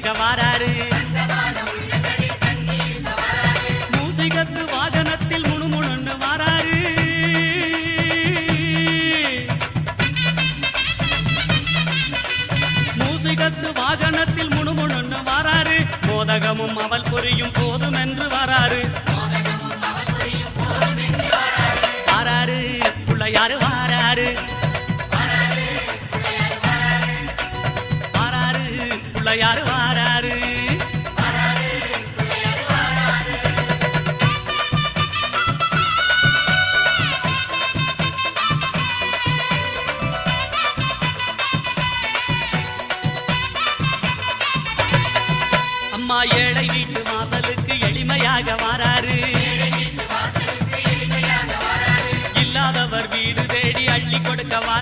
இருக்க வாராரு மூசிகத்து வாகனத்தில் முணுமுணுன்னு வாராரு மூசிகத்து வாகனத்தில் முணுமுணுன்னு வாராரு மோதகமும் அவள் புரியும் போதும் என்று வாராரு வாராரு பிள்ளையாரு வாராரு வாராரு பிள்ளையாரு வாராரு அம்மா ஏழை வீட்டு வாசலுக்கு எளிமையாக வாராரு இல்லாதவர் வீடு தேடி அள்ளி கொடுக்க